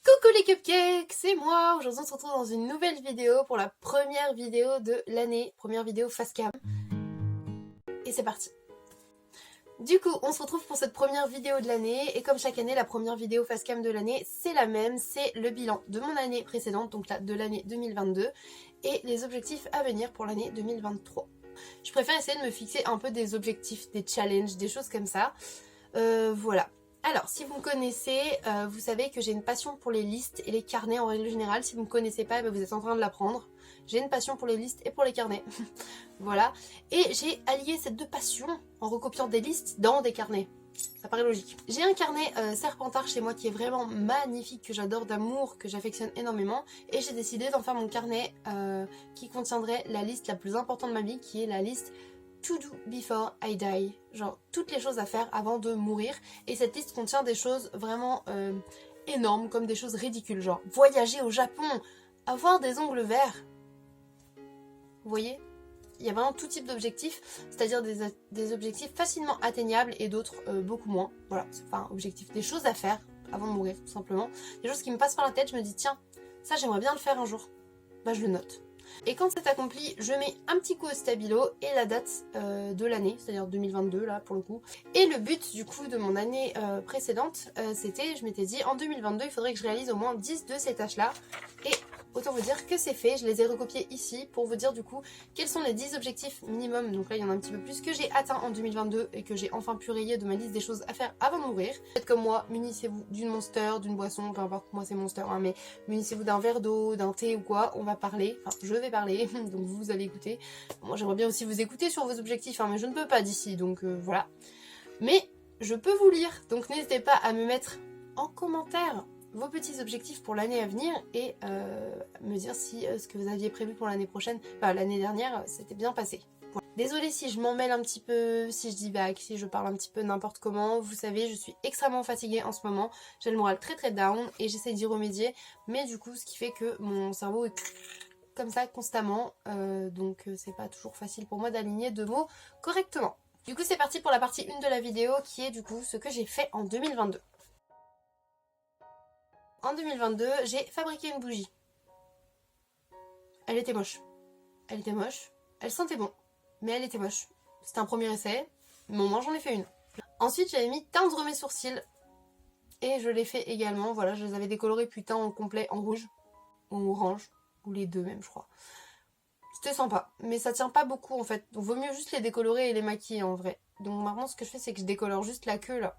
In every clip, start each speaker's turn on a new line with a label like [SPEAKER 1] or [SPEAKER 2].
[SPEAKER 1] Coucou les cupcakes, c'est moi. Aujourd'hui on se retrouve dans une nouvelle vidéo pour la première vidéo de l'année, première vidéo facecam. Et c'est parti. Du coup, on se retrouve pour cette première vidéo de l'année et comme chaque année, la première vidéo facecam de l'année, c'est la même, c'est le bilan de mon année précédente, donc là de l'année 2022 et les objectifs à venir pour l'année 2023. Je préfère essayer de me fixer un peu des objectifs, des challenges, des choses comme ça. Voilà. Alors, si vous me connaissez, vous savez que j'ai une passion pour les listes et les carnets en règle générale. Si vous ne me connaissez pas, vous êtes en train de l'apprendre. J'ai une passion pour les listes et pour les carnets. Voilà. Et j'ai allié ces deux passions en recopiant des listes dans des carnets. Ça paraît logique. J'ai un carnet Serpentard chez moi qui est vraiment magnifique, que j'adore d'amour, que j'affectionne énormément. Et j'ai décidé d'en faire mon carnet qui contiendrait la liste la plus importante de ma vie, qui est la liste To do before I die, genre toutes les choses à faire avant de mourir. Et cette liste contient des choses vraiment énormes, comme des choses ridicules, genre voyager au Japon, avoir des ongles verts. Vous voyez, il y a vraiment tout type d'objectifs, c'est-à-dire des objectifs facilement atteignables et d'autres beaucoup moins. Voilà, c'est pas un objectif, des choses à faire avant de mourir tout simplement. Des choses qui me passent par la tête, je me dis tiens, ça j'aimerais bien le faire un jour. Bah je le note. Et quand c'est accompli, je mets un petit coup au stabilo et la date de l'année, c'est-à-dire 2022 là pour le coup. Et le but du coup de mon année précédente, c'était, je m'étais dit en 2022 il faudrait que je réalise au moins 10 de ces tâches là. Et autant vous dire que c'est fait, je les ai recopiées ici pour vous dire du coup quels sont les 10 objectifs minimum. Donc là il y en a un petit peu plus que j'ai atteint en 2022 et que j'ai enfin pu rayer de ma liste des choses à faire avant de mourir. Faites comme moi, munissez-vous d'une Monster, d'une boisson, peu importe, moi c'est Monster hein, mais munissez-vous d'un verre d'eau, d'un thé ou quoi, on va parler, enfin je vais parler, donc vous allez écouter. Moi j'aimerais bien aussi vous écouter sur vos objectifs, hein, mais je ne peux pas d'ici, donc voilà. Mais je peux vous lire, donc n'hésitez pas à me mettre en commentaire vos petits objectifs pour l'année à venir et me dire si ce que vous aviez prévu pour l'année prochaine, enfin l'année dernière, s'était bien passé. Voilà. Désolée si je m'en mêle un petit peu, si je dis back, si je parle un petit peu n'importe comment, vous savez, je suis extrêmement fatiguée en ce moment, j'ai le moral très très down et j'essaie d'y remédier, mais du coup ce qui fait que mon cerveau est comme ça constamment, donc c'est pas toujours facile pour moi d'aligner deux mots correctement. Du coup c'est parti pour la partie 1 de la vidéo qui est du coup ce que j'ai fait en 2022. En 2022, j'ai fabriqué une bougie. Elle était moche. Elle était moche. Elle sentait bon. Mais elle était moche. C'était un premier essai. Mais au moins j'en ai fait une. Ensuite, j'avais mis teindre mes sourcils. Et je l'ai fait également. Voilà, je les avais décolorés puis teints en complet en rouge. Ou orange. Ou les deux même, je crois. C'était sympa. Mais ça tient pas beaucoup en fait. Donc vaut mieux juste les décolorer et les maquiller en vrai. Donc maintenant, ce que je fais, c'est que je décolore juste la queue là.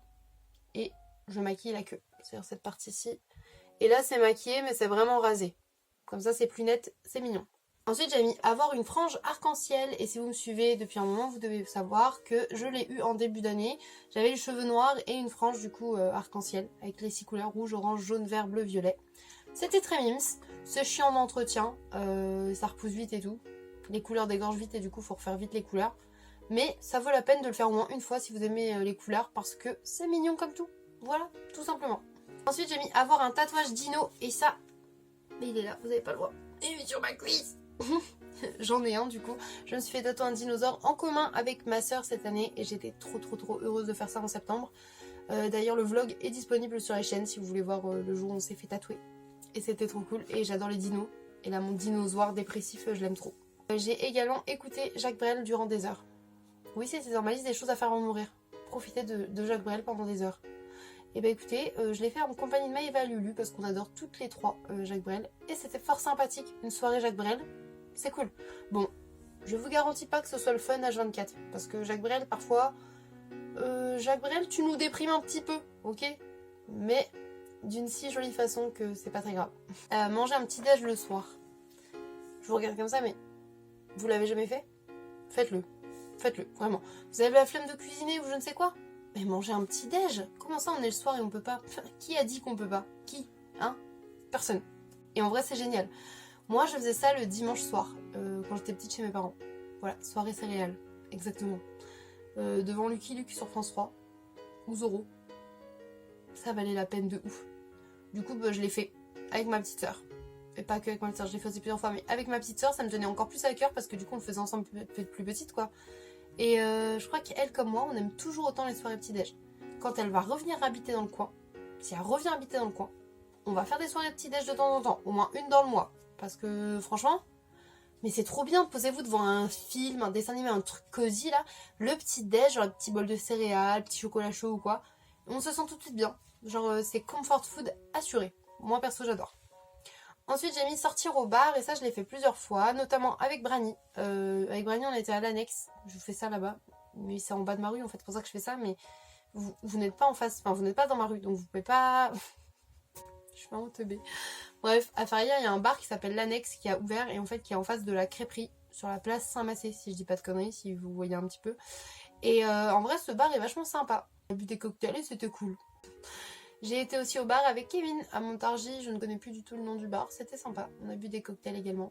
[SPEAKER 1] Et je maquille la queue. C'est-à-dire cette partie-ci. Et là c'est maquillé mais c'est vraiment rasé. Comme ça c'est plus net, c'est mignon. Ensuite j'ai mis avoir une frange arc-en-ciel et si vous me suivez depuis un moment vous devez savoir que je l'ai eu en début d'année. J'avais les cheveux noirs et une frange du coup arc-en-ciel avec les 6 couleurs rouge, orange, jaune, vert, bleu, violet. C'était très mimes, c'est chiant d'entretien, ça repousse vite et tout. Les couleurs dégorgent vite et du coup faut refaire vite les couleurs. Mais ça vaut la peine de le faire au moins une fois si vous aimez les couleurs parce que c'est mignon comme tout. Voilà, tout simplement. Ensuite j'ai mis avoir un tatouage dino et ça, mais il est là, vous avez pas le droit. Il est sur ma cuisse. J'en ai un du coup. Je me suis fait tatouer un dinosaure en commun avec ma soeur cette année et j'étais trop heureuse de faire ça en septembre. D'ailleurs le vlog est disponible sur la chaîne si vous voulez voir le jour où on s'est fait tatouer. Et c'était trop cool et j'adore les dinos. Et là mon dinosaure dépressif je l'aime trop. J'ai également écouté Jacques Brel durant des heures. Oui c'est dans ma liste des choses à faire avant de mourir. Profiter de Jacques Brel pendant des heures. Et bah écoutez, je l'ai fait en compagnie de Maëva Lulu parce qu'on adore toutes les trois Jacques Brel. Et c'était fort sympathique, une soirée Jacques Brel, c'est cool. Bon, je vous garantis pas que ce soit le fun H24 parce que Jacques Brel parfois, Jacques Brel tu nous déprimes un petit peu, ok? Mais d'une si jolie façon que c'est pas très grave. Manger un petit déj le soir. Je vous regarde comme ça mais vous l'avez jamais fait? Faites-le, faites-le, vraiment. Vous avez la flemme de cuisiner ou je ne sais quoi? Mais manger un petit déj? Comment ça on est le soir et on peut pas? Qui a dit qu'on peut pas? Qui? Hein? Personne. Et en vrai c'est génial. Moi je faisais ça le dimanche soir, quand j'étais petite chez mes parents. Voilà, soirée céréales, exactement. Devant Lucky Luke sur France 3, ou Zorro. Ça valait la peine de ouf. Du coup bah, je l'ai fait avec ma petite soeur. Et pas que avec ma petite soeur, je l'ai fait aussi plusieurs fois, mais avec ma petite soeur ça me tenait encore plus à cœur parce que du coup on le faisait ensemble plus petite quoi. Et je crois qu'elle comme moi, on aime toujours autant les soirées petit-déj. Quand elle va revenir habiter dans le coin, si elle revient habiter dans le coin, on va faire des soirées de petit-déj de temps en temps, au moins une dans le mois. Parce que franchement, mais c'est trop bien, posez-vous devant un film, un dessin animé, un truc cosy là. Le petit-déj, genre un petit bol de céréales, petit chocolat chaud ou quoi. On se sent tout de suite bien. Genre c'est comfort food assuré. Moi perso j'adore. Ensuite j'ai mis sortir au bar et ça je l'ai fait plusieurs fois, notamment avec Brani. Avec Brani on était à l'annexe, je vous fais ça là-bas. Mais c'est en bas de ma rue en fait, c'est pour ça que je fais ça. Mais vous n'êtes pas en face, enfin vous n'êtes pas dans ma rue, donc vous pouvez pas... je suis vraiment teubée. Bref, à Faria il y a un bar qui s'appelle l'annexe qui a ouvert et en fait qui est en face de la crêperie sur la place Saint-Massé, si je dis pas de conneries, si vous voyez un petit peu. Et en vrai ce bar est vachement sympa. On a bu des cocktails et c'était cool. J'ai été aussi au bar avec Kevin à Montargis, je ne connais plus du tout le nom du bar, c'était sympa. On a bu des cocktails également.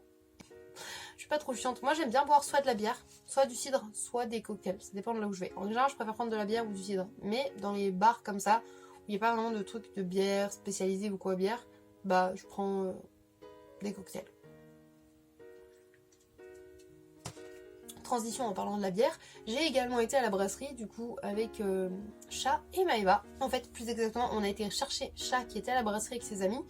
[SPEAKER 1] Je suis pas trop chiante, moi j'aime bien boire soit de la bière, soit du cidre, soit des cocktails, ça dépend de là où je vais. En général je préfère prendre de la bière ou du cidre, mais dans les bars comme ça, où il n'y a pas vraiment de trucs de bière spécialisés ou quoi bière, bah je prends des cocktails. Transition en parlant de la bière, j'ai également été à la brasserie du coup avec Chat et Maëva. En fait plus exactement on a été chercher Chat qui était à la brasserie avec ses amis,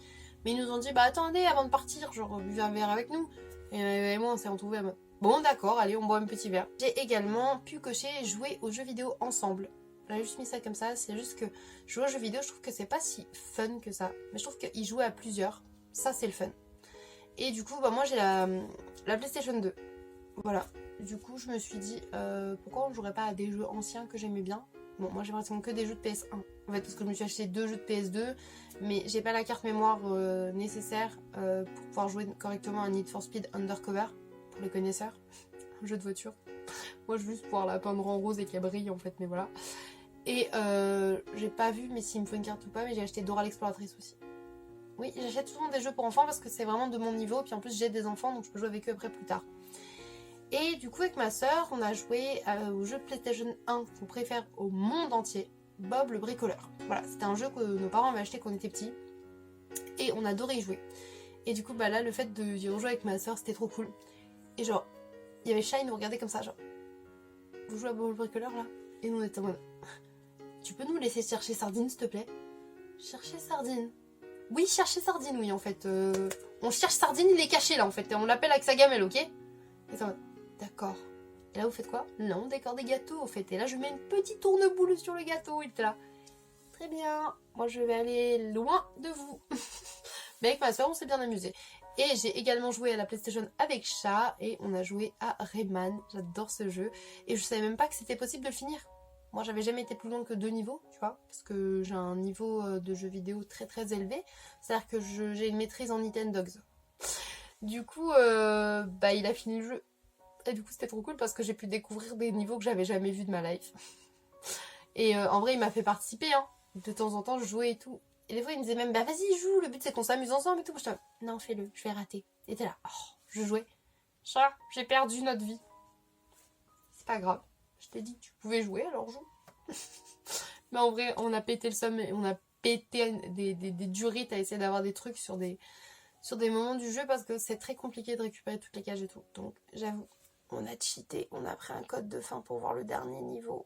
[SPEAKER 1] mais ils nous ont dit bah attendez avant de partir, genre buvez un verre avec nous. Et Maëva et moi on s'est retrouvés à mode bon d'accord allez on boit un petit verre. J'ai également pu cocher jouer aux jeux vidéo ensemble. J'avais juste mis ça comme ça, c'est juste que jouer aux jeux vidéo je trouve que c'est pas si fun que ça, mais je trouve qu'ils jouaient à plusieurs, ça c'est le fun. Et du coup bah moi j'ai la PlayStation 2, voilà. Du coup, je me suis dit, pourquoi on jouerait pas à des jeux anciens que j'aimais bien. Bon, moi j'aimerais que des jeux de PS1. En fait, parce que je me suis acheté 2 jeux de PS2, mais j'ai pas la carte mémoire nécessaire pour pouvoir jouer correctement à Need for Speed Undercover, pour les connaisseurs. Un jeu de voiture. Moi, je veux juste pouvoir la peindre en rose et qu'elle brille, en fait, mais voilà. Et j'ai pas vu, mais s'il me faut une carte ou pas, mais j'ai acheté Dora l'Exploratrice aussi. Oui, j'achète souvent des jeux pour enfants parce que c'est vraiment de mon niveau, puis en plus j'ai des enfants, donc je peux jouer avec eux après plus tard. Et du coup avec ma soeur, on a joué au jeu de PlayStation 1 qu'on préfère au monde entier, Bob le bricoleur. Voilà, c'était un jeu que nos parents avaient acheté quand on était petits et on adorait y jouer. Et du coup bah là le fait d'y rejouer avec ma soeur c'était trop cool. Et genre, il y avait Chat, il nous regardait comme ça genre, vous jouez à Bob le bricoleur là? Et nous on était en mode, tu peux nous laisser chercher Sardine s'il te plaît? Chercher Sardine? Oui, chercher Sardine, oui en fait. On cherche Sardine, il est caché là en fait, et on l'appelle avec sa gamelle, ok? Et ça, d'accord. Et là, vous faites quoi? Là, on décore des gâteaux, en fait. Et là, je mets une petite tourneboule sur le gâteau. Il était là. Très bien. Moi, je vais aller loin de vous. Mais avec ma soeur, on s'est bien amusé. Et j'ai également joué à la PlayStation avec Chat. Et on a joué à Rayman. J'adore ce jeu. Et je savais même pas que c'était possible de le finir. Moi, j'avais jamais été plus loin que 2 niveaux, tu vois. Parce que j'ai un niveau de jeu vidéo très très élevé. C'est-à-dire que j'ai une maîtrise en Nintendogs. Du coup, bah, il a fini le jeu. Et du coup, c'était trop cool parce que j'ai pu découvrir des niveaux que j'avais jamais vus de ma life. Et en vrai, il m'a fait participer, hein. De temps en temps, je jouais et tout. Et des fois, il me disait même, bah vas-y, joue, le but c'est qu'on s'amuse ensemble et tout. Moi, je disais, non, fais-le, je vais rater. Et t'es là, oh, je jouais. Chat, j'ai perdu notre vie. C'est pas grave. Je t'ai dit que tu pouvais jouer, alors joue. Mais en vrai, on a pété le somme et on a pété des durites à essayer d'avoir des trucs sur des moments du jeu parce que c'est très compliqué de récupérer toutes les cages et tout. Donc, j'avoue. On a cheaté, on a pris un code de fin pour voir le dernier niveau.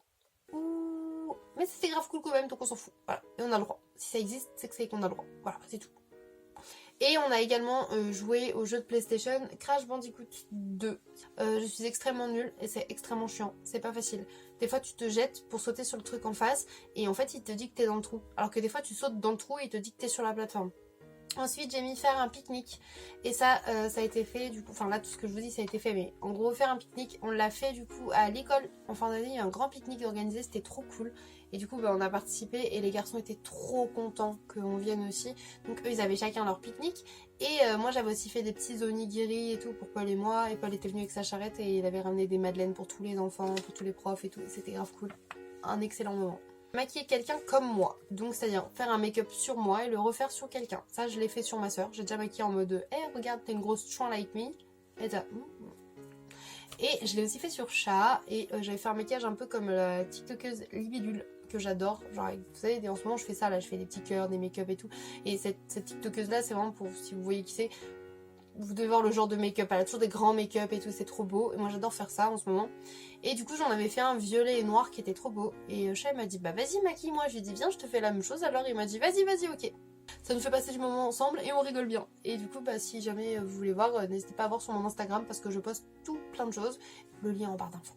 [SPEAKER 1] Ouh. Mais c'était grave cool quand même, donc on s'en fout. Voilà, et on a le droit. Si ça existe, c'est qu'on a le droit. Voilà, c'est tout. Et on a également joué au jeu de PlayStation Crash Bandicoot 2. Je suis extrêmement nulle et c'est extrêmement chiant. C'est pas facile. Des fois, tu te jettes pour sauter sur le truc en face et en fait, il te dit que t'es dans le trou. Alors que des fois, tu sautes dans le trou et il te dit que t'es sur la plateforme. Ensuite, j'ai mis faire un pique-nique. Et ça, ça a été fait du coup. Enfin, là, tout ce que je vous dis, ça a été fait. Mais en gros, faire un pique-nique, on l'a fait du coup à l'école. En fin d'année, il y a un grand pique-nique organisé. C'était trop cool. Et du coup, bah, on a participé. Et les garçons étaient trop contents qu'on vienne aussi. Donc, eux, ils avaient chacun leur pique-nique. Et moi, j'avais aussi fait des petits onigiri et tout pour Paul et moi. Et Paul était venu avec sa charrette. Et il avait ramené des madeleines pour tous les enfants, pour tous les profs et tout. C'était grave cool. Un excellent moment. Maquiller quelqu'un comme moi, donc c'est-à-dire faire un make-up sur moi et le refaire sur quelqu'un. Ça, je l'ai fait sur ma soeur. J'ai déjà maquillé en mode hey, regarde, t'es une grosse chouin like me. Et ça. Et je l'ai aussi fait sur Chat. Et j'avais fait un maquillage un peu comme la TikTokeuse Libidule, que j'adore. Genre, vous savez, en ce moment, je fais ça là, je fais des petits cœurs, des make-up et tout. Et cette TikTokeuse là, c'est vraiment pour, si vous voyez qui c'est, vous devez voir le genre de make-up. Elle a toujours des grands make-up et tout, c'est trop beau. Et moi, j'adore faire ça en ce moment. Et du coup, j'en avais fait un violet et noir qui était trop beau. Et Chat m'a dit, bah vas-y, maquille-moi. Je lui ai dit, viens, je te fais la même chose. Alors, il m'a dit, vas-y, ok. Ça nous fait passer du moment ensemble et on rigole bien. Et du coup, bah, si jamais vous voulez voir, n'hésitez pas à voir sur mon Instagram parce que je poste tout plein de choses. Le lien en barre d'infos.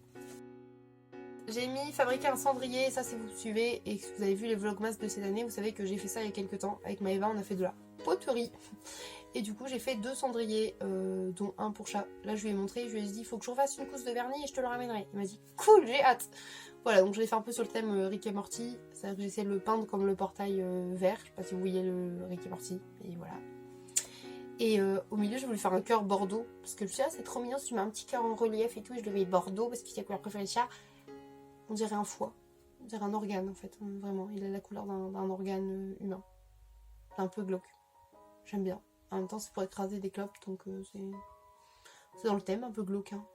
[SPEAKER 1] J'ai mis fabriquer un cendrier, et ça si vous suivez et que vous avez vu les vlogmas de cette année, vous savez que j'ai fait ça il y a quelques temps. Avec Maëva, on a fait de la poterie. Et du coup, j'ai fait 2 cendriers, dont un pour chat. Là, je lui ai montré, je lui ai dit, il faut que je refasse une couche de vernis et je te le ramènerai. Il m'a dit, cool, j'ai hâte. Voilà, donc je l'ai fait un peu sur le thème Rick et Morty. C'est-à-dire que j'essaie de le peindre comme le portail vert. Je sais pas si vous voyez le Rick et Morty. Et voilà. Et au milieu, je voulais faire un cœur bordeaux. Parce que je me suis dit, ah, c'est trop mignon si tu mets un petit cœur en relief et tout. Et je le mets bordeaux parce que c'est la couleur préférée des chats. On dirait un foie. On dirait un organe en fait. Vraiment, il a la couleur d'un organe humain. C'est un peu glauque. J'aime bien. En même temps, c'est pour écraser des clopes, donc c'est dans le thème, un peu glauque. Hein.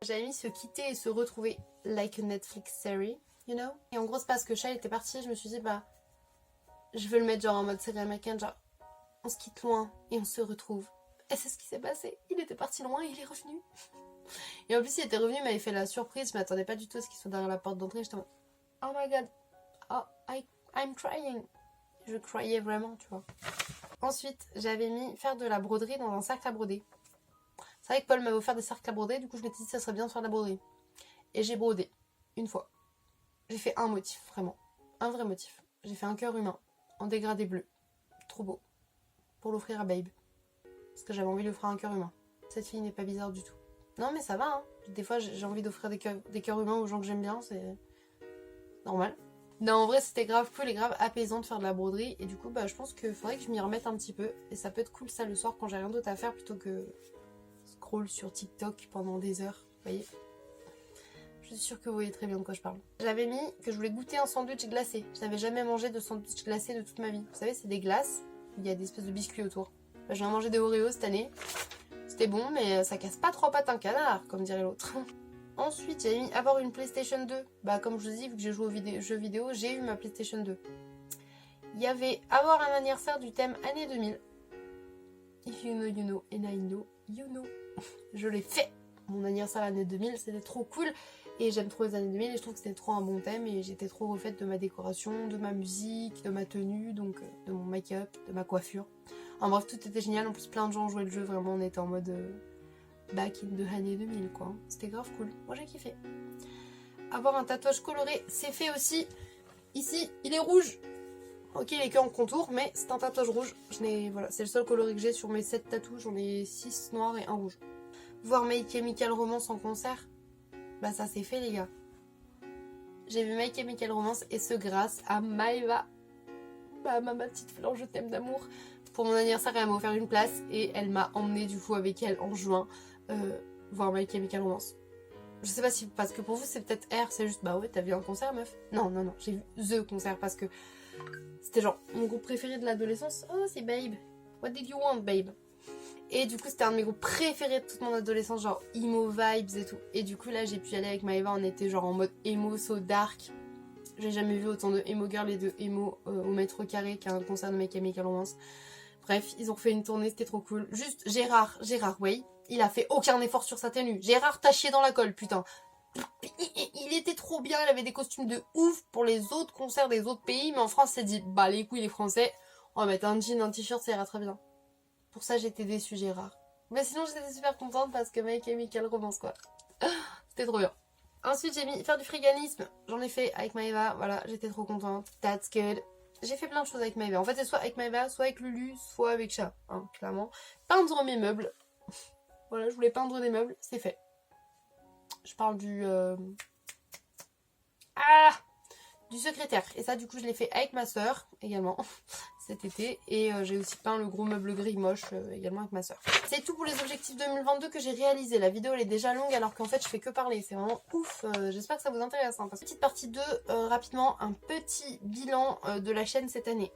[SPEAKER 1] J'avais mis se quitter et se retrouver like a Netflix series, you know. Et en gros, c'est parce que Shai était parti, je me suis dit, bah, je veux le mettre genre en mode série américaine, genre, on se quitte loin et on se retrouve. Et c'est ce qui s'est passé. Il était parti loin et il est revenu. Et en plus, il était revenu, il m'avait fait la surprise, je m'attendais pas du tout à ce qu'il soit derrière la porte d'entrée. J'étais en mode, oh my god, oh, I'm crying. Je croyais vraiment, tu vois. Ensuite, j'avais mis faire de la broderie dans un cercle à broder. C'est vrai que Paul m'avait offert des cercles à broder, du coup je m'étais dit que ça serait bien de faire de la broderie. Et j'ai brodé, une fois. J'ai fait un motif, vraiment. Un vrai motif. J'ai fait un cœur humain, en dégradé bleu. Trop beau. Pour l'offrir à Babe. Parce que j'avais envie de lui offrir un cœur humain. Cette fille n'est pas bizarre du tout. Non mais ça va, hein. Des fois j'ai envie d'offrir des cœurs humains aux gens que j'aime bien, c'est normal. Non, en vrai, c'était grave cool et grave apaisant de faire de la broderie. Et du coup, bah, je pense qu'il faudrait que je m'y remette un petit peu. Et ça peut être cool ça le soir quand j'ai rien d'autre à faire plutôt que scroll sur TikTok pendant des heures. Vous voyez ? Je suis sûre que vous voyez très bien de quoi je parle. J'avais mis que je voulais goûter un sandwich glacé. Je n'avais jamais mangé de sandwich glacé de toute ma vie. Vous savez, c'est des glaces. Il y a des espèces de biscuits autour. Bah, je viens de manger des Oreos cette année. C'était bon, mais ça casse pas 3 pattes un canard, comme dirait l'autre. Ensuite, j'ai mis avoir une PlayStation 2. Bah, comme je vous dis, vu que j'ai joué aux jeux vidéo, j'ai eu ma PlayStation 2. Il y avait avoir un anniversaire du thème année 2000. If you know, and I know, you know. Je l'ai fait. Mon anniversaire année 2000, c'était trop cool. Et j'aime trop les années 2000 et je trouve que c'était trop un bon thème. Et j'étais trop refaite de ma décoration, de ma musique, de ma tenue, donc de mon make-up, de ma coiffure. En bref, tout était génial. En plus, plein de gens jouaient le jeu. Vraiment, on était en mode... back in the année 2000 quoi. C'était grave cool. Moi j'ai kiffé. Avoir un tatouage coloré, c'est fait aussi. Ici, il est rouge. Ok, il est que en contour, mais c'est un tatouage rouge. Voilà, c'est le seul coloré que j'ai sur mes 7 tatous. J'en ai 6 noirs et un rouge. Voir My Chemical Romance en concert, bah ça c'est fait les gars. J'ai vu My Chemical Romance et ce grâce à Maëva. Bah ma petite fleur, je t'aime d'amour. Pour mon anniversaire, elle m'a offert une place et elle m'a emmenée du coup avec elle en juin voir My Chemical Romance. Je sais pas si, parce que pour vous c'est peut-être R, c'est juste bah ouais t'as vu un concert meuf. Non, j'ai vu The concert parce que c'était genre mon groupe préféré de l'adolescence. Oh c'est Babe. What did you want Babe? Et du coup c'était un de mes groupes préférés de toute mon adolescence, genre emo vibes et tout. Et du coup là j'ai pu y aller avec Maëva, on était genre en mode emo so dark. J'ai jamais vu autant de emo girl et de emo au mètre carré qu'un concert de My Chemical Romance. Bref, ils ont fait une tournée, c'était trop cool. Juste Gérard Way, il a fait aucun effort sur sa tenue. Gérard t'a chié dans la colle, putain. Il était trop bien, il avait des costumes de ouf pour les autres concerts des autres pays, mais en France, c'est dit, bah les couilles les Français, on va mettre un jean, un t-shirt, ça ira très bien. Pour ça, j'étais déçue, Gérard. Mais sinon, j'étais super contente parce que My Chemical Romance, quoi. C'était trop bien. Ensuite, j'ai mis faire du friganisme. J'en ai fait avec Maëva, voilà, j'étais trop contente. That's good. J'ai fait plein de choses avec Maëva. En fait, c'est soit avec Maëva, soit avec Lulu, soit avec Chat, hein, clairement. Peindre mes meubles. Voilà, je voulais peindre des meubles, c'est fait. Je parle du secrétaire. Et ça, du coup, je l'ai fait avec ma soeur également cet été. Et j'ai aussi peint le gros meuble gris moche également avec ma soeur. C'est tout pour les objectifs 2022 que j'ai réalisé. La vidéo, elle est déjà longue alors qu'en fait, je fais que parler. C'est vraiment ouf. J'espère que ça vous intéresse. Hein, petite partie 2, rapidement, un petit bilan de la chaîne cette année.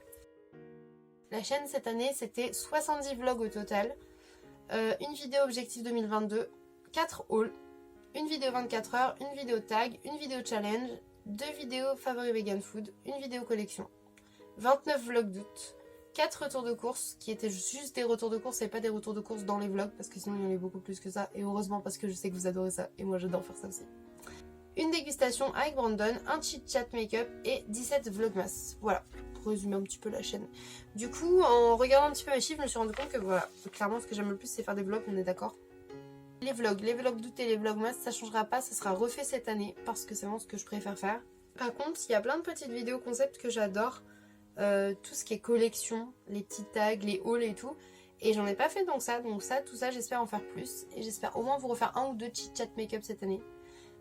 [SPEAKER 1] La chaîne cette année, c'était 70 vlogs au total. Une vidéo objectif 2022, 4 hauls, une vidéo 24 heures, une vidéo tag, une vidéo challenge, 2 vidéos favoris vegan food, une vidéo collection, 29 vlogs d'août, 4 retours de course qui étaient juste des retours de course et pas des retours de course dans les vlogs parce que sinon il y en avait beaucoup plus que ça et heureusement parce que je sais que vous adorez ça et moi j'adore faire ça aussi. Une dégustation avec Brandon, un chit chat make-up et 17 vlogmas. Voilà. pour résumer un petit peu la chaîne. Du coup, en regardant un petit peu mes chiffres, je me suis rendu compte que voilà, clairement ce que j'aime le plus c'est faire des vlogs, on est d'accord. Les vlogs d'août et les vlogmas, ça changera pas, ça sera refait cette année parce que c'est vraiment ce que je préfère faire. Par contre, il y a plein de petites vidéos concept que j'adore, tout ce qui est collection, les petits tags, les hauls et tout. Et j'en ai pas fait donc ça, tout ça j'espère en faire plus. Et j'espère au moins vous refaire un ou deux chit chat make-up cette année.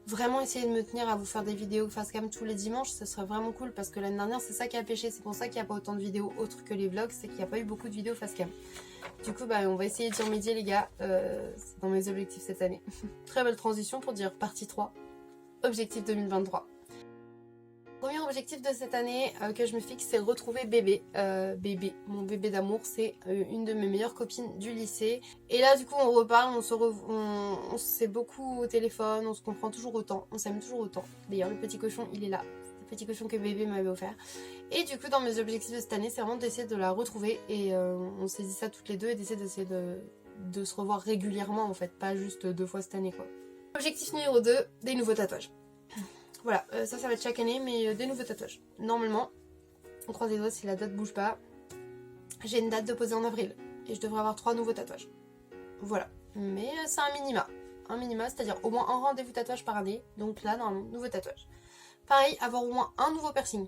[SPEAKER 1] Vraiment essayer de me tenir à vous faire des vidéos face cam tous les dimanches, ça serait vraiment cool parce que l'année dernière c'est ça qui a pêché, c'est pour ça qu'il n'y a pas autant de vidéos autres que les vlogs, c'est qu'il n'y a pas eu beaucoup de vidéos face cam. Du coup bah on va essayer d'y remédier les gars, c'est dans mes objectifs cette année. Très belle transition pour dire partie 3, objectif 2023. Premier objectif de cette année que je me fixe, c'est retrouver bébé. Mon bébé d'amour, c'est une de mes meilleures copines du lycée. Et là, du coup, on reparle, on s'est beaucoup au téléphone, on se comprend toujours autant, on s'aime toujours autant. D'ailleurs, le petit cochon, il est là. C'est le petit cochon que bébé m'avait offert. Et du coup, dans mes objectifs de cette année, c'est vraiment d'essayer de la retrouver. Et on s'est dit ça toutes les deux et d'essayer de se revoir régulièrement, en fait, pas juste 2 fois cette année, quoi. Objectif numéro 2, des nouveaux tatouages. Voilà, ça va être chaque année, mais des nouveaux tatouages. Normalement, on croise les doigts si la date bouge pas. J'ai une date de poser en avril et je devrais avoir 3 nouveaux tatouages. Voilà, mais c'est un minima. Un minima, c'est-à-dire au moins un rendez-vous tatouage par année. Donc là, normalement, nouveau tatouage. Pareil, avoir au moins un nouveau piercing.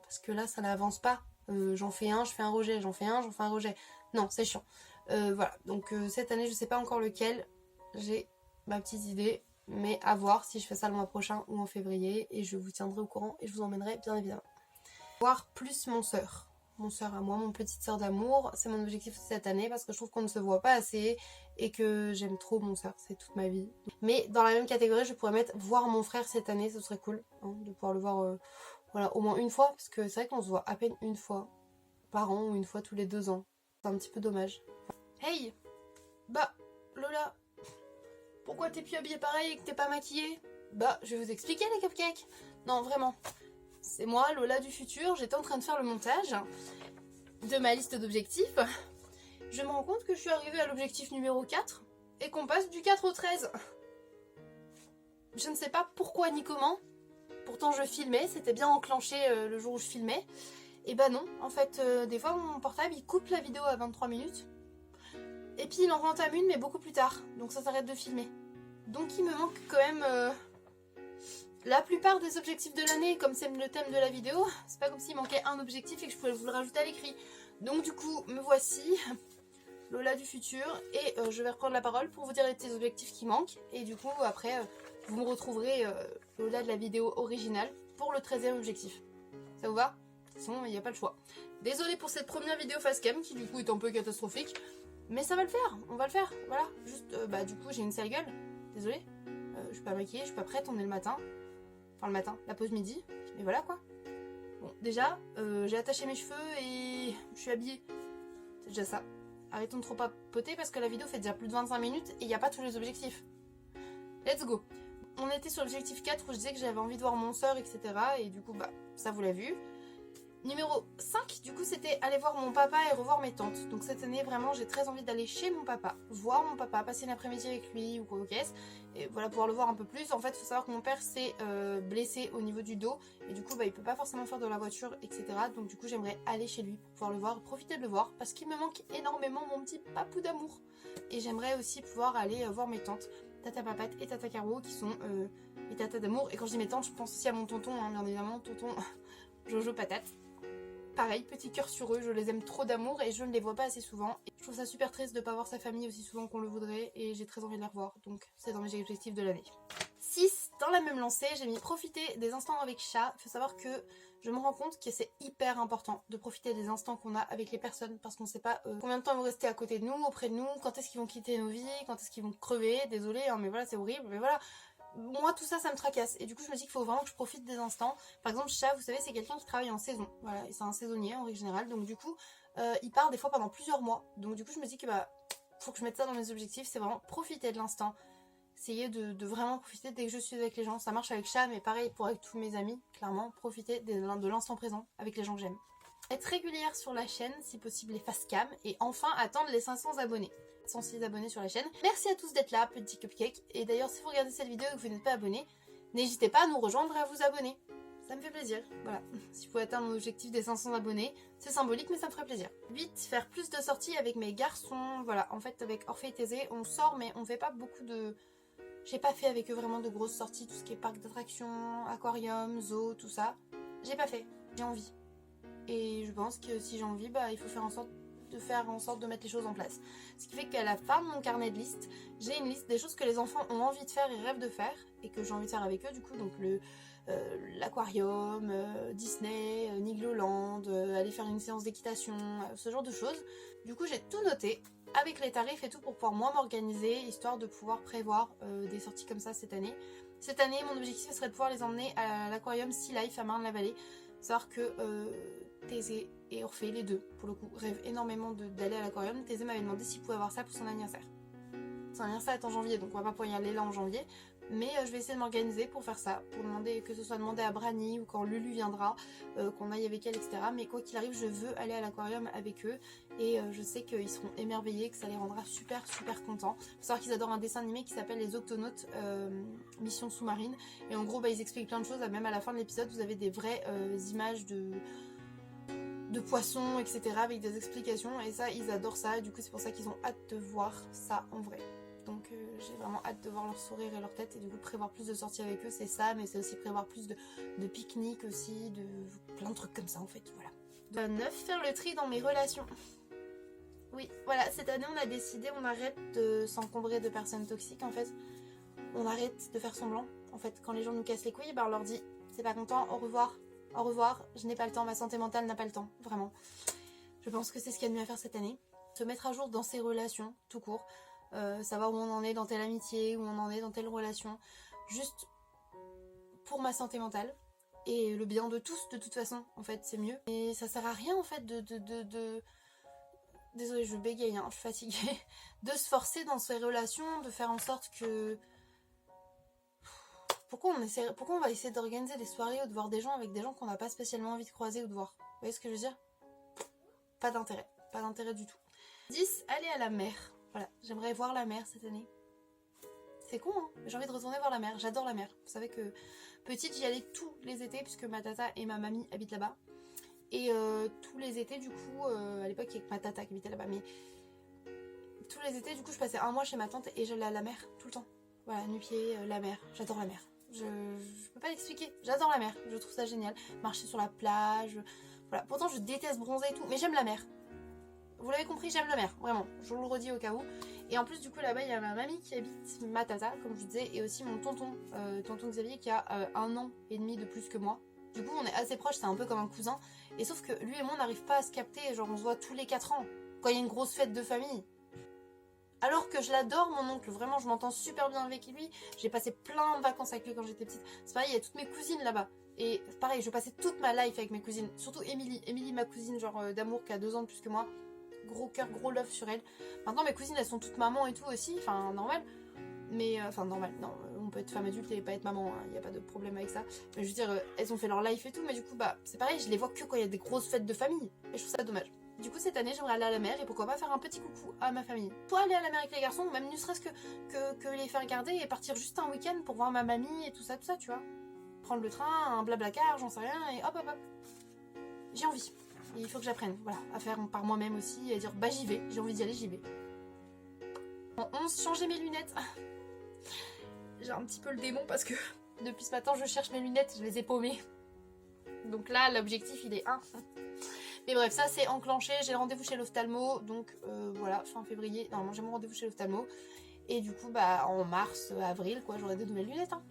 [SPEAKER 1] Parce que là, ça n'avance pas. J'en fais un, je fais un rejet, j'en fais un, j'en fais un rejet. Non, c'est chiant. Voilà, donc cette année, je sais pas encore lequel. J'ai ma petite idée. Mais à voir si je fais ça le mois prochain ou en février. Et je vous tiendrai au courant et je vous emmènerai bien évidemment. Voir plus mon soeur. Mon soeur à moi, mon petite soeur d'amour. C'est mon objectif cette année parce que je trouve qu'on ne se voit pas assez. Et que j'aime trop mon soeur, c'est toute ma vie. Mais dans la même catégorie, je pourrais mettre voir mon frère cette année. Ce serait cool hein, de pouvoir le voir voilà, au moins une fois. Parce que c'est vrai qu'on se voit à peine une fois par an ou une fois tous les 2 ans. C'est un petit peu dommage. Hey, bah Lola, pourquoi t'es plus habillée pareil et que t'es pas maquillée? Bah, je vais vous expliquer les cupcakes. Non, vraiment. C'est moi, Lola du futur. J'étais en train de faire le montage de ma liste d'objectifs. Je me rends compte que je suis arrivée à l'objectif numéro 4 et qu'on passe du 4 au 13. Je ne sais pas pourquoi ni comment. Pourtant, je filmais. C'était bien enclenché le jour où je filmais. Et bah non. En fait, des fois, mon portable, il coupe la vidéo à 23 minutes. Et puis il en rentame une mais beaucoup plus tard, donc ça s'arrête de filmer. Donc il me manque quand même la plupart des objectifs de l'année, comme c'est le thème de la vidéo. C'est pas comme s'il manquait un objectif et que je pouvais vous le rajouter à l'écrit. Donc du coup, me voici, Lola du futur, et je vais reprendre la parole pour vous dire les petits objectifs qui manquent. Et du coup, après, vous me retrouverez Lola de la vidéo originale pour le 13e objectif. Ça vous va? De toute façon, il n'y a pas le choix. Désolée pour cette première vidéo face cam qui du coup est un peu catastrophique. Mais ça va le faire, on va le faire, voilà. Juste, bah du coup j'ai une sale gueule, désolée. Je suis pas maquillée, je suis pas prête, on est le matin. Enfin le matin, la pause midi, mais voilà quoi. Bon, déjà, j'ai attaché mes cheveux et je suis habillée. C'est déjà ça. Arrêtons de trop papoter parce que la vidéo fait déjà plus de 25 minutes et il n'y a pas tous les objectifs. Let's go. On était sur l'objectif 4 où je disais que j'avais envie de voir mon soeur, etc. Et du coup, bah, ça vous l'avez vu. Numéro 5, du coup, c'était aller voir mon papa et revoir mes tantes. Donc cette année, vraiment, j'ai très envie d'aller chez mon papa, voir mon papa, passer l'après-midi avec lui ou quoi au caisse. Et voilà, pouvoir le voir un peu plus. En fait, il faut savoir que mon père s'est blessé au niveau du dos. Et du coup, bah, il peut pas forcément faire de la voiture, etc. Donc du coup, j'aimerais aller chez lui pour pouvoir le voir, profiter de le voir. Parce qu'il me manque énormément mon petit papou d'amour. Et j'aimerais aussi pouvoir aller voir mes tantes, Tata Papate et Tata Caro, qui sont mes tatas d'amour. Et quand je dis mes tantes, je pense aussi à mon tonton, hein, bien évidemment, tonton Jojo Patate. Pareil, petit cœur sur eux, je les aime trop d'amour et je ne les vois pas assez souvent. Et je trouve ça super triste de ne pas voir sa famille aussi souvent qu'on le voudrait et j'ai très envie de les revoir, donc c'est dans mes objectifs de l'année. 6. Dans la même lancée, j'ai mis profiter des instants avec chat. Il faut savoir que je me rends compte que c'est hyper important de profiter des instants qu'on a avec les personnes parce qu'on ne sait pas combien de temps ils vont rester à côté de nous, auprès de nous, quand est-ce qu'ils vont quitter nos vies, quand est-ce qu'ils vont crever, désolé, hein, mais voilà, c'est horrible, mais voilà. Moi tout ça me tracasse et du coup je me dis qu'il faut vraiment que je profite des instants. Par exemple chat, vous savez, c'est quelqu'un qui travaille en saison, voilà, et c'est un saisonnier en règle générale, donc du coup il part des fois pendant plusieurs mois, donc du coup je me dis que bah faut que je mette ça dans mes objectifs, c'est vraiment profiter de l'instant, essayer de vraiment profiter dès que je suis avec les gens. Ça marche avec chat mais pareil pour avec tous mes amis, clairement profiter de l'instant présent avec les gens que j'aime. Être régulière sur la chaîne, si possible les face cam, et enfin attendre les 500 abonnés. 106 abonnés sur la chaîne. Merci à tous d'être là, petit cupcake. Et d'ailleurs, si vous regardez cette vidéo et que vous n'êtes pas abonné, n'hésitez pas à nous rejoindre et à vous abonner. ça me fait plaisir, voilà. Si je pouvais atteindre mon objectif des 500 abonnés, c'est symbolique mais ça me ferait plaisir. 8. Faire plus de sorties avec mes garçons, voilà. En fait avec Orphée et Thésée, on sort mais on fait pas beaucoup de... J'ai pas fait avec eux vraiment de grosses sorties, tout ce qui est parc d'attractions, aquarium, zoo, tout ça. J'ai pas fait, j'ai envie. Et je pense que si j'ai envie, bah il faut faire en sorte de mettre les choses en place. Ce qui fait qu'à la fin de mon carnet de liste, j'ai une liste des choses que les enfants ont envie de faire et rêvent de faire, et que j'ai envie de faire avec eux du coup, donc l'aquarium, Disney, Nigloland, aller faire une séance d'équitation, ce genre de choses. Du coup j'ai tout noté, avec les tarifs et tout pour pouvoir moi m'organiser, histoire de pouvoir prévoir des sorties comme ça cette année. Cette année, mon objectif serait de pouvoir les emmener à l'aquarium Sea Life à Marne-la-Vallée. Savoir que Thésée et Orphée, les deux, pour le coup, rêvent énormément d'aller à l'aquarium. Thésée m'avait demandé s'il pouvait avoir ça pour son anniversaire. Son anniversaire est en janvier, donc on va pas pouvoir y aller là en janvier. Mais je vais essayer de m'organiser pour faire ça, pour demander, que ce soit demandé à Brani ou quand Lulu viendra, qu'on aille avec elle, etc. Mais quoi qu'il arrive, je veux aller à l'aquarium avec eux et je sais qu'ils seront émerveillés, que ça les rendra super contents. Faut savoir qu'ils adorent un dessin animé qui s'appelle Les Octonautes, Mission Sous-Marine. Et en gros, bah, ils expliquent plein de choses, même à la fin de l'épisode, vous avez des vraies images de poissons, etc. avec des explications et ça, ils adorent ça. Et du coup, c'est pour ça qu'ils ont hâte de voir ça en vrai. Donc j'ai vraiment hâte de voir leur sourire et leur tête et du coup prévoir plus de sorties avec eux, c'est ça, mais c'est aussi prévoir plus de pique-niques aussi, de plein de trucs comme ça en fait, voilà. 9. Faire le tri dans mes relations. Oui, voilà, cette année on a décidé, on arrête de s'encombrer de personnes toxiques en fait. On arrête de faire semblant. En fait, quand les gens nous cassent les couilles, bah, on leur dit c'est pas content, au revoir, je n'ai pas le temps, ma santé mentale n'a pas le temps, vraiment. Je pense que c'est ce qu'il y a de mieux à faire cette année. Se mettre à jour dans ses relations, tout court. Savoir où on en est dans telle amitié, où on en est dans telle relation, juste pour ma santé mentale et le bien de tous de toute façon, en fait c'est mieux. Et ça sert à rien en fait désolée je bégaye, hein, je suis fatiguée, de se forcer dans ces relations, de faire en sorte que... Pourquoi on va essayer d'organiser des soirées ou de voir des gens avec des gens qu'on n'a pas spécialement envie de croiser ou de voir? Vous voyez ce que je veux dire? Pas d'intérêt du tout. 10. Aller à la mer. Voilà, j'aimerais voir la mer cette année. C'est con, hein, j'ai envie de retourner voir la mer, j'adore la mer. Vous savez que petite, j'y allais tous les étés puisque ma tata et ma mamie habitent là-bas. Et tous les étés, du coup, à l'époque, il y a que ma tata qui habitait là-bas, mais tous les étés, du coup, je passais un mois chez ma tante et j'allais à la mer tout le temps. Voilà, nu-pied, la mer, j'adore la mer. Je peux pas l'expliquer, j'adore la mer, je trouve ça génial. Marcher sur la plage, voilà. Pourtant, je déteste bronzer et tout, mais j'aime la mer. Vous l'avez compris, j'aime la mer, vraiment, je vous le redis au cas où. Et en plus du coup là-bas il y a ma mamie qui habite, ma tata comme je vous disais, et aussi mon tonton, tonton Xavier qui a 1 an et demi de plus que moi. Du coup on est assez proches, c'est un peu comme un cousin. Et sauf que lui et moi on n'arrive pas à se capter, genre on se voit tous les 4 ans, quand il y a une grosse fête de famille. Alors que je l'adore mon oncle, vraiment je m'entends super bien avec lui, j'ai passé plein de vacances avec lui quand j'étais petite. C'est pareil, il y a toutes mes cousines là-bas. Et pareil, je passais toute ma life avec mes cousines, surtout Émilie ma cousine genre d'amour qui a 2 ans de plus que moi. Gros cœur, gros love sur elle. Maintenant mes cousines elles sont toutes mamans et tout aussi, enfin normal. Mais enfin normal, non, on peut être femme adulte et pas être maman, il n'y a pas de problème avec ça. Mais je veux dire, elles ont fait leur life et tout, mais du coup bah c'est pareil, je les vois que quand il y a des grosses fêtes de famille. Et je trouve ça dommage. Du coup cette année j'aimerais aller à la mer et pourquoi pas faire un petit coucou à ma famille. Soit aller à la mer avec les garçons, même ne serait-ce que les faire garder et partir juste un week-end pour voir ma mamie et tout ça, tu vois. Prendre le train, un blablacar, j'en sais rien, et hop. J'ai envie. Et il faut que j'apprenne, voilà, à faire par moi-même aussi, et à dire bah j'y vais, j'ai envie d'y aller, j'y vais. En 11, changer mes lunettes. J'ai un petit peu le démon parce que depuis ce matin je cherche mes lunettes, je les ai paumées. Donc là l'objectif il est 1. Mais bref, ça c'est enclenché, j'ai rendez-vous chez l'ophtalmo, donc voilà, fin février, normalement j'ai mon rendez-vous chez l'ophtalmo. Et du coup bah en mars, avril quoi, j'aurai de nouvelles lunettes. Hein.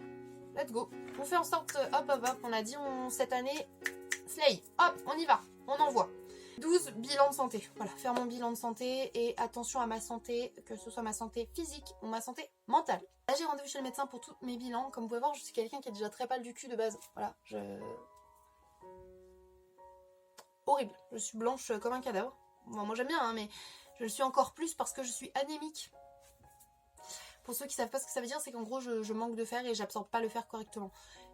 [SPEAKER 1] Let's go. On fait en sorte, hop, on a dit cette année, slay, hop, on y va. On envoie. 12, bilan de santé. Voilà, faire mon bilan de santé et attention à ma santé, que ce soit ma santé physique ou ma santé mentale. Là, j'ai rendez-vous chez le médecin pour tous mes bilans. Comme vous pouvez voir, je suis quelqu'un qui est déjà très pâle du cul de base. Voilà, horrible. Je suis blanche comme un cadavre. Bon, moi j'aime bien, hein, mais je le suis encore plus parce que je suis anémique. Pour ceux qui savent pas ce que ça veut dire, c'est qu'en gros je manque de fer et j'absorbe pas le fer correctement.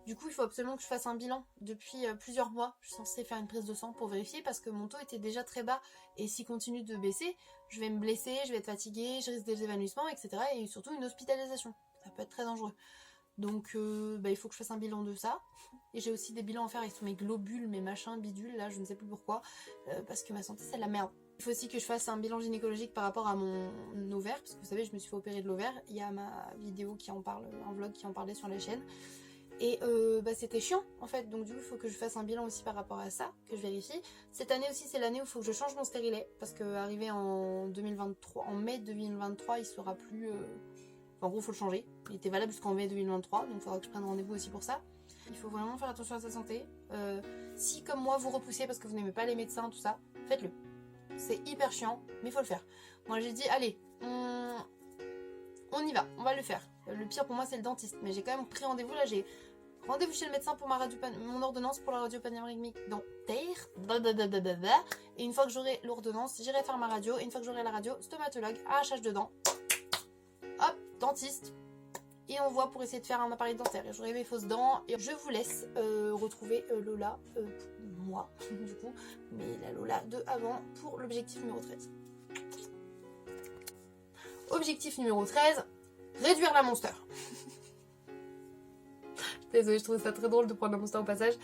[SPEAKER 1] Du coup il faut absolument que je fasse un bilan. Depuis plusieurs mois, je suis censée faire une prise de sang pour vérifier parce que mon taux était déjà très bas et s'il continue de baisser, je vais me blesser, je vais être fatiguée, je risque des évanouissements, etc. Et surtout une hospitalisation. Ça peut être très dangereux. Donc il faut que je fasse un bilan de ça. Et j'ai aussi des bilans à faire avec mes globules, mes machins, bidules, là je ne sais plus pourquoi, parce que ma santé c'est de la merde. Il faut aussi que je fasse un bilan gynécologique par rapport à mon ovaire, parce que vous savez je me suis fait opérer de l'ovaire. Il y a ma vidéo qui en parle, un vlog qui en parlait sur la chaîne. Et c'était chiant en fait, donc du coup il faut que je fasse un bilan aussi par rapport à ça, que je vérifie. Cette année aussi c'est l'année où il faut que je change mon stérilet, parce que arrivé en 2023, en mai 2023 il sera plus... En gros, il faut le changer. Il était valable jusqu'en mai 2023, donc il faudra que je prenne rendez-vous aussi pour ça. Il faut vraiment faire attention à sa santé. Si, comme moi, vous repoussez parce que vous n'aimez pas les médecins, tout ça, faites-le. C'est hyper chiant, mais il faut le faire. Moi, j'ai dit, allez, on y va, on va le faire. Le pire pour moi, c'est le dentiste. Mais j'ai quand même pris rendez-vous. Là, j'ai rendez-vous chez le médecin pour mon ordonnance pour la radio panoramique dentaire. Et une fois que j'aurai l'ordonnance, j'irai faire ma radio. Et une fois que j'aurai la radio, stomatologue, arrachage de dents. Hop, dentiste, et on voit pour essayer de faire un appareil dentaire. Et j'aurai mes fausses dents, et je vous laisse retrouver Lola, moi, du coup, mais la Lola de avant pour l'objectif numéro 13. Objectif numéro 13, réduire la monster. Désolée, je trouvais ça très drôle de prendre la monster au passage.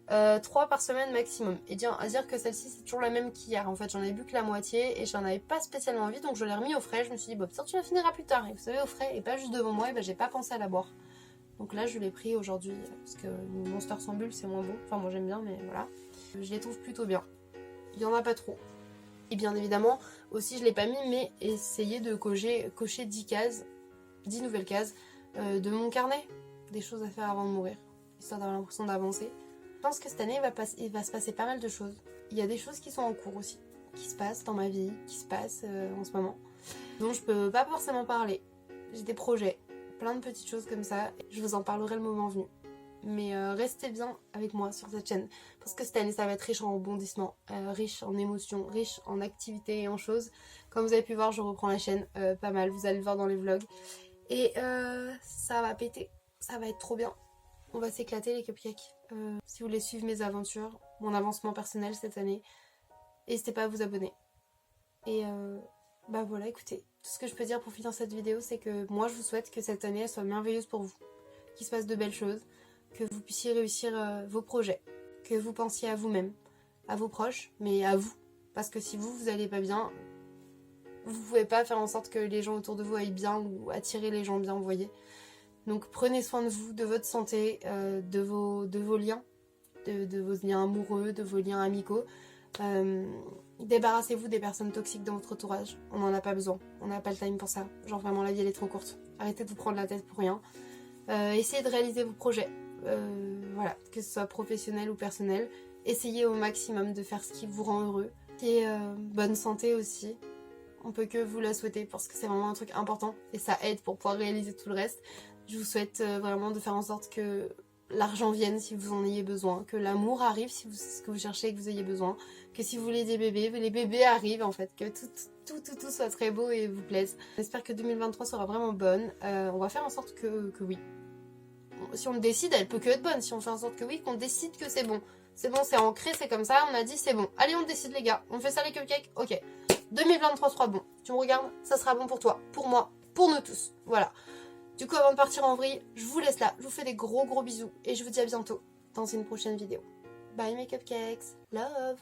[SPEAKER 1] 3 par semaine maximum. Et à dire que celle-ci c'est toujours la même qu'hier. En fait j'en ai bu que la moitié et j'en avais pas spécialement envie, donc je l'ai remis au frais. Je me suis dit bon peut-être tu la finiras plus tard. Et vous savez au frais et pas juste devant moi, et j'ai pas pensé à la boire. Donc là je l'ai pris aujourd'hui parce que le Monster sans bulle c'est moins bon. Enfin moi j'aime bien mais voilà. Je les trouve plutôt bien. Il y en a pas trop. Et bien évidemment aussi je l'ai pas mis mais essayer de cocher 10 cases, 10 nouvelles cases de mon carnet. Des choses à faire avant de mourir. Histoire d'avoir l'impression d'avancer. Je pense que cette année il va se passer pas mal de choses. Il y a des choses qui sont en cours aussi, qui se passent dans ma vie, qui se passent en ce moment, dont je peux pas forcément parler. J'ai des projets, plein de petites choses comme ça, je vous en parlerai le moment venu. Mais restez bien avec moi sur cette chaîne, parce que cette année ça va être riche en rebondissements, riche en émotions, riche en activités et en choses. Comme vous avez pu voir, je reprends la chaîne pas mal, vous allez le voir dans les vlogs. Et ça va péter, ça va être trop bien. On va s'éclater les cupcakes. Si vous voulez suivre mes aventures, mon avancement personnel cette année, n'hésitez pas à vous abonner. Et voilà, écoutez, tout ce que je peux dire pour finir cette vidéo, c'est que moi je vous souhaite que cette année elle soit merveilleuse pour vous, qu'il se passe de belles choses, que vous puissiez réussir vos projets, que vous pensiez à vous-même, à vos proches, mais à vous. Parce que si vous allez pas bien, vous pouvez pas faire en sorte que les gens autour de vous aillent bien ou attirer les gens bien, vous voyez. Donc prenez soin de vous, de votre santé, de vos liens, de vos liens amoureux, de vos liens amicaux. Débarrassez-vous des personnes toxiques dans votre entourage. On n'en a pas besoin, on n'a pas le time pour ça. Genre vraiment la vie elle est trop courte. Arrêtez de vous prendre la tête pour rien. Essayez de réaliser vos projets, voilà, que ce soit professionnel ou personnel. Essayez au maximum de faire ce qui vous rend heureux. Et bonne santé aussi. On peut que vous la souhaiter parce que c'est vraiment un truc important et ça aide pour pouvoir réaliser tout le reste. Je vous souhaite vraiment de faire en sorte que l'argent vienne si vous en ayez besoin, que l'amour arrive si c'est ce que vous cherchez et que vous ayez besoin, que si vous voulez des bébés, les bébés arrivent en fait, que tout soit très beau et vous plaise. J'espère que 2023 sera vraiment bonne. On va faire en sorte que oui. Si on décide, elle peut que être bonne. Si on fait en sorte que oui, qu'on décide que c'est bon. C'est bon, c'est ancré, c'est comme ça, on a dit c'est bon. Allez, on décide les gars, on fait ça les cupcakes, ok. 2023 sera bon. Tu me regardes, ça sera bon pour toi, pour moi, pour nous tous. Voilà. Du coup, avant de partir en vrille, je vous laisse là. Je vous fais des gros bisous et je vous dis à bientôt dans une prochaine vidéo. Bye mes cupcakes. Love.